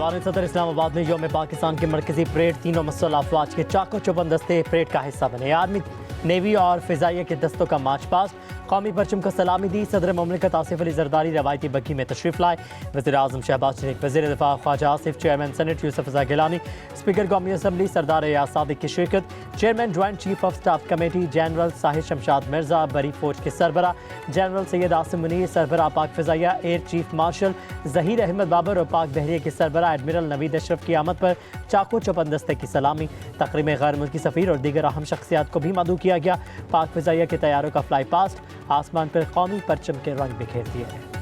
ऐवान सदर इस्लामाबाद में यौम पाकिस्तान की मरकजी परेड तीनों मुसल्लह अफवाज के चाको चौबंद दस्ते परेड का हिस्सा बने। आर्मी, नेवी और फिजाइया के दस्तों का मार्च पास्ट, कौमी परचम को सलामी दी। सदर ममलिकत आसिफ अली जरदारी रवायती बग्घी में तशरीफ लाए। वज़ीर आज़म शहबाज शरीफ, वज़ीर दिफा Khawaja Asif, chairman senate Yusuf Raza Gilani, speaker कौमी असम्बली सरदार एयाज सादिक की शिरकत। Chairman joint chief of staff committee general Sahir Shamshad Mirza, बरी फौज के सरबरा जनरल सैयद आसिम मुनीर, सरबरा पाक फिजाइया air chief marshal Zaheer Ahmad Babar और पाक बहरिया के सरबरा एडमिरल नवीद अशरफ की आमद पर चाको चौबंद दस्ते की सलामी। तकरीब में गैर मुल्की सफ़ीर और दीगर अहम शख्सियात को भी मदऊ किया गया। पाक फिजाइया के तैयारों का फ्लाई पास्ट आसमान पर कौमी परचम के रंग बिखेर दिए गए।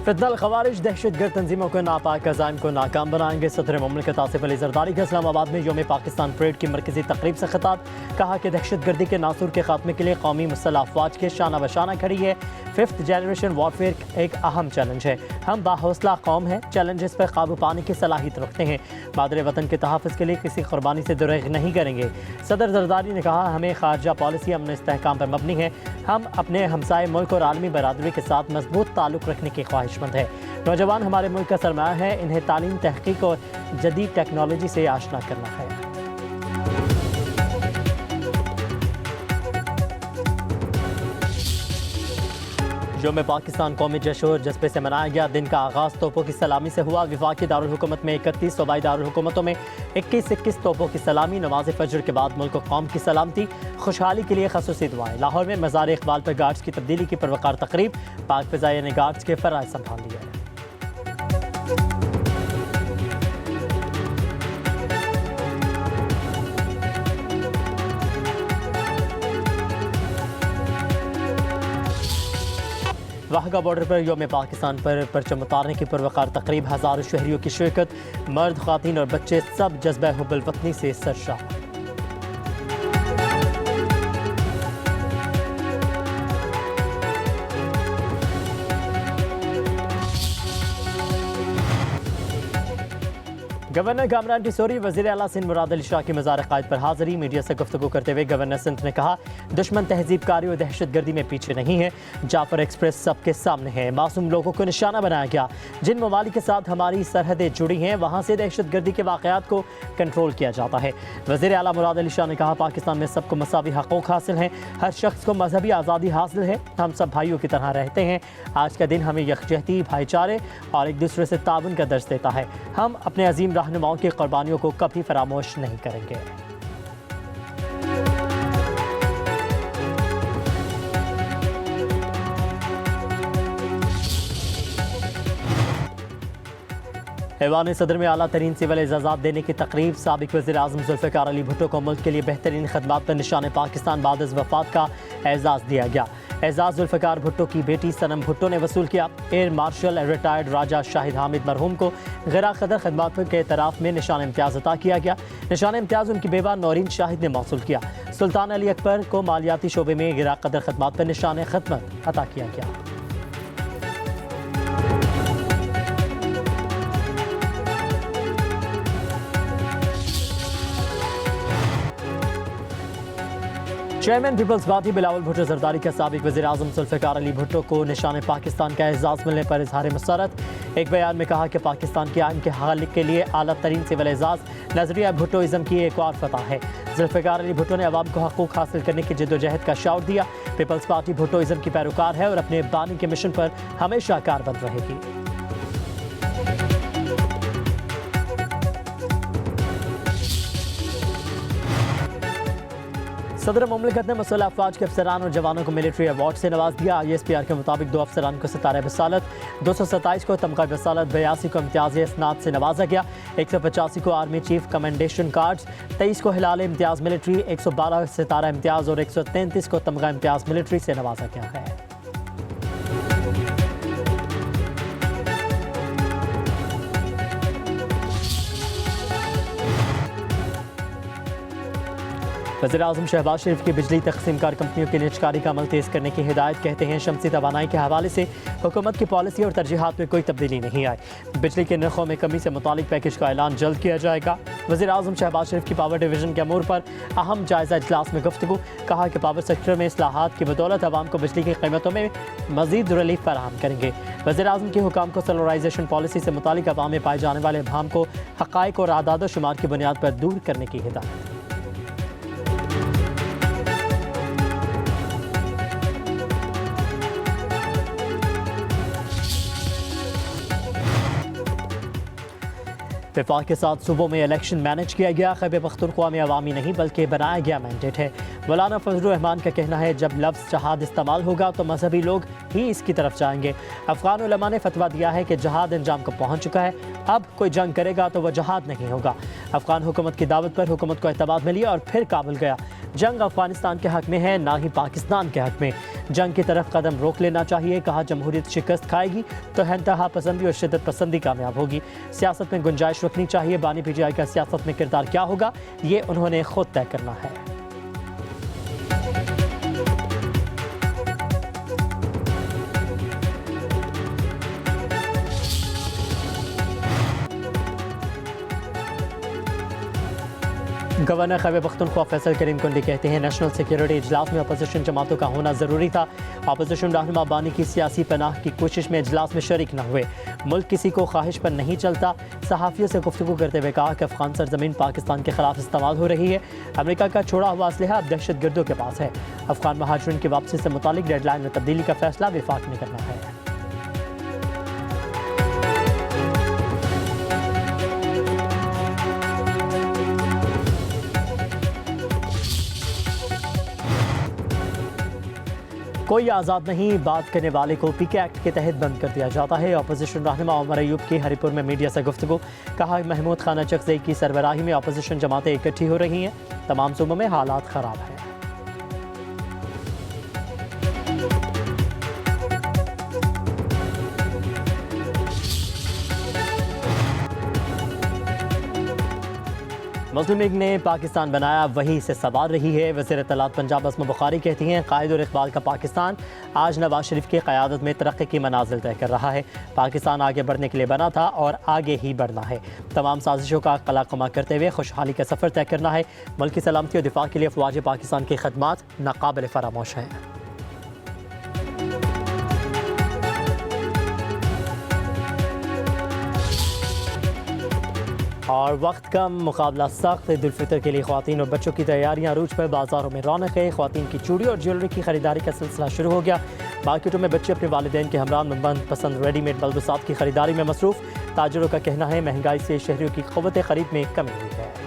फितनल खवारिज दहशतगर्द तंजीमों को नापाक अज़ाइम को नाकाम बनाएंगे। सदर ममलिकत आसिफ अली जरदारी का इस्लामाबाद में यौम पाकिस्तान परेड की मरकजी तकरीब से खिताब। कहा कि दहशतगर्दी के नासूर के खात्मे के लिए कौमी मुसल्लह अफवाज के शाना बशाना खड़ी है। 5th जनरेशन वॉरफेयर एक अहम चैलेंज है। हम बाहौसला कौम है, चैलेंजेस पर काबू पाने की सलाहियत रखते हैं। मादरे वतन के तहफ़्फ़ुज़ के लिए किसी कुर्बानी से दुरेग नहीं करेंगे। सदर जरदारी ने कहा, हमें खारजा पॉलिसी अमन इस्तेहकाम पर मबनी है। हम अपने हमसाए मुल्क और आलमी बरादरी के साथ मजबूत ताल्लुक़ रखने की ख्वाहिशमंद है। नौजवान हमारे मुल्क का सरमाया है, इन्हें तालीम, तहक़ीक़ और जदीद टेक्नोलॉजी से आशना करना है। यौम पाकिस्तान कौमी जश्न और जज्बे से मनाया गया। दिन का आगाज़ तोपों की सलामी से हुआ। वफाकी दारुल हुकूमत में 31, सूबाई दारुल हुकूमतों में 21 तोपों की सलामी। नमाज फजर के बाद मुल्क कौम की सलामती, खुशहाली के लिए खसूसी दुआएं। लाहौर में मज़ार इकबाल पर गार्ड्स की तब्दीली की परवकार तकरीब। पाक फिजाइया ने गार्ड्स के फ़राइज़ संभाल लिया। वाहगा बॉर्डर पर यौम पाकिस्तान पर परचम उतारने की परवकार तकरीब। हज़ारों शहरियों की शिरकत। मर्द, ख़वातीन और बच्चे सब जज्बा हुब्बुल वतनी से सरशार। गवर्नर कामरान टिसोरी, वज़ीर आला सिंध मुराद अली शाह की मज़ार क़ायद पर हाज़िरी। मीडिया से गुफ्तगू करते हुए गवर्नर सिंध ने कहा, दुश्मन तहज़ीबकारी और दहशतगर्दी में पीछे नहीं है। जाफर एक्सप्रेस सबके सामने है। मासूम लोगों को निशाना बनाया गया। जिन ममालिक के साथ हमारी सरहदें जुड़ी हैं, वहाँ से दहशतगर्दी के वाक़यात को कंट्रोल किया जाता है। वज़ीर आला मुराद अली शाह ने कहा, पाकिस्तान में सबको मसावी हक़ूक़ हासिल हैं। हर शख्स को मजहबी आज़ादी हासिल है। हम सब भाइयों की तरह रहते हैं। आज का दिन हमें यकजहती, भाईचारे और एक दूसरे से ताउन का दर्स देता है। हम अपने अजीम रहनुमाओं की कुर्बानियों को कभी फरामोश नहीं करेंगे। ऐवान सदर में आला तरीन सिविल एजाज़ात देने की तकरीब। साबिक वज़ीर आज़म ज़ुल्फ़िकार अली भुट्टो को मुल्क के लिए बेहतरीन खदमात पर निशान पाकिस्तान बाद अज़ वफ़ात का एजाज़ दिया गया। एजाज़ ज़ुल्फ़िकार भुट्टो की बेटी सनम भुट्टो ने वसूल किया। एयर मार्शल रिटायर्ड राजा शाहिद हामिद मरहूम को ग़ैर क़दर खदमात के एतराफ़ में निशान इम्तियाज़ अता किया गया। निशान इम्तियाज़ उनकी बेवा नौरीन शाहिद ने मौसूल किया। सुल्तान अली अकबर को मालियाती शोबे में ग़ैर क़दर खदमात पर निशान खदमत अता किया गया। Chairman Peoples Party Bilawal Bhutto Zardari के साबिक वज़ीर आज़म ज़ुल्फ़िकार अली भुट्टो को निशान पाकिस्तान का एजाज़ मिलने पर इज़हार मसरत। एक बयान में कहा कि पाकिस्तान के आइन के हवाले के लिए आला तरीन सिविल एजाज़ नज़रिया भुट्टोइज़म की एक और फतह है। ज़ुल्फ़िकार अली भुट्टो ने अवाम को हक़ूक़ हासिल करने की जद्दोजहद का शौक़ दिया। पीपल्स पार्टी भुट्टोइज़म की पैरोकार है और अपने बानी के मिशन पर हमेशा कारबंद रहेगी। सदर ममलिकत ने मुसल्लह अफवाज के अफसरान और जवानों को मिलिट्री अवार्ड से नवाज दिया। ISPR के मुताबिक 2 अफसरान को सितारे बसालत, 227 को तमगा बसालत, 82 को इम्तियाज़ इसनाद से नवाजा गया, 185 को आर्मी चीफ कमेंडेशन कार्ड्स, 23 को हिलाल इम्तियाज़ मिलिट्री, 112 सितारा इम्तियाज़ और 133 को तमगा इम्तियाज़ मिलिट्री से नवाजा गया है। वज़ीर आज़म शहबाज शरीफ की बिजली तकसीम कार कंपनियों की निजकारी का अमल तेज़ करने की हिदायत। कहते हैं, शमसी तवानाई के हवाले से हुकूमत की पॉलिसी और तरजीहात में कोई तब्दीली नहीं आई। बिजली के नरखों में कमी से मुतालिक पैकेज का ऐलान जल्द किया जाएगा। वज़ीर आज़म शहबाज शरीफ की पावर डिवीज़न के अमूर पर अहम जायज़ा इजलास में गुफ्तगू। कहा कि पावर सेक्टर में इस्लाहात की बदौलत आवाम को बिजली की कीमतों में मज़ीद रिलीफ फराहम करेंगे। वज़ीर आज़म के हुकाम को सोलराइजेशन पॉलिसी से मुतालिक अवाम में पाए जाने वाले इबहम को हक़ाइक़ और आदाद शुमार की बुनियाद पर दूर करने की हिदायत। विफाक के साथ सूबों में इलेक्शन मैनेज किया गया। खैबर पख्तूनख्वा में अवामी नहीं बल्कि बनाया गया मैंडेट है। मौलाना फजलुर रहमान का कहना है जब लफ्ज़ जहाद इस्तेमाल होगा तो मजहबी लोग ही इसकी तरफ जाएंगे। अफगान उलमा ने फतवा दिया है कि जहाद अंजाम को पहुँच चुका है, अब कोई जंग करेगा तो वह जहाद नहीं होगा। अफगान हुकूमत की दावत पर हुकूमत को एतमाद मिली और फिर काबुल गया। जंग अफगानिस्तान के हक में है, ना ही पाकिस्तान के हक में। जंग की तरफ कदम रोक लेना चाहिए। कहा जमहूरियत शिकस्त खाएगी तो इंतहा पसंदी और शिद्दत पसंदी कामयाब होगी। सियासत में गुंजाइश रखनी चाहिए। बानी PTI का सियासत में किरदार क्या होगा ये उन्होंने खुद तय करना है। गवर्नर खैबर पख्तूनख्वा फैसल करीम कुंडी कहते हैं नेशनल सिक्योरिटी इजलास में अपोजिशन जमातों का होना ज़रूरी था। अपोजिशन रहनुमा बानी की सियासी पनाह की कोशिश में इजलास में शरीक न हुए। मुल्क किसी को ख्वाहिश पर नहीं चलता। सहाफ़ियों से गुफ्तगू करते हुए कहा कि अफगान सरजमीन पाकिस्तान के खिलाफ इस्तेमाल हो रही है। अमेरिका का छोड़ा हुआ असलहा अब दहशत गर्दों के पास है। अफगान महाजरीन की वापसी से मुतालिक डेडलाइन में तब्दीली का फैसला विफाक ने करना है। कोई आज़ाद नहीं, बात करने वाले को PK एक्ट के तहत बंद कर दिया जाता है। अपोजिशन रहनुमा उमर अयूब की हरिपुर में मीडिया से गुफ्तगू। कहा महमूद खान चकज़ई की सरबराही में अपोजिशन जमातें इकट्ठी हो रही हैं। तमाम सूबों में हालात ख़राब हैं। मुस्लिम लीग ने पाकिस्तान बनाया वही से सवार रही है। वज़ीर इत्तलात पंजाब अस्मा बुखारी कहती हैं कायद और इक़बाल का पाकिस्तान आज नवाज शरीफ की क़यादत में तरक्की की मनाजिल तय कर रहा है। पाकिस्तान आगे बढ़ने के लिए बना था और आगे ही बढ़ना है। तमाम साजिशों का कलाकमा करते हुए खुशहाली का सफ़र तय करना है। मुल्क की सलामती और दिफा के लिए अफ़वाज पाकिस्तान की खदमात नाकाबिल फरामोश हैं। और वक्त कम, मुकाबला सख्त। ईद उल फितर के लिए ख्वातीन और बच्चों की तैयारियां अरूज पर। बाज़ारों में रौनक है। ख्वातीन की चूड़ी और ज्वेलरी की खरीदारी का सिलसिला शुरू हो गया। मार्केटों में बच्चे अपने वालिदैन के हमरा में मनपसंद रेडीमेड मलबूसात की खरीदारी में मसरूफ़। ताजरों का कहना है महंगाई से शहरियों की क़ुव्वत ख़रीद में कमी हुई है।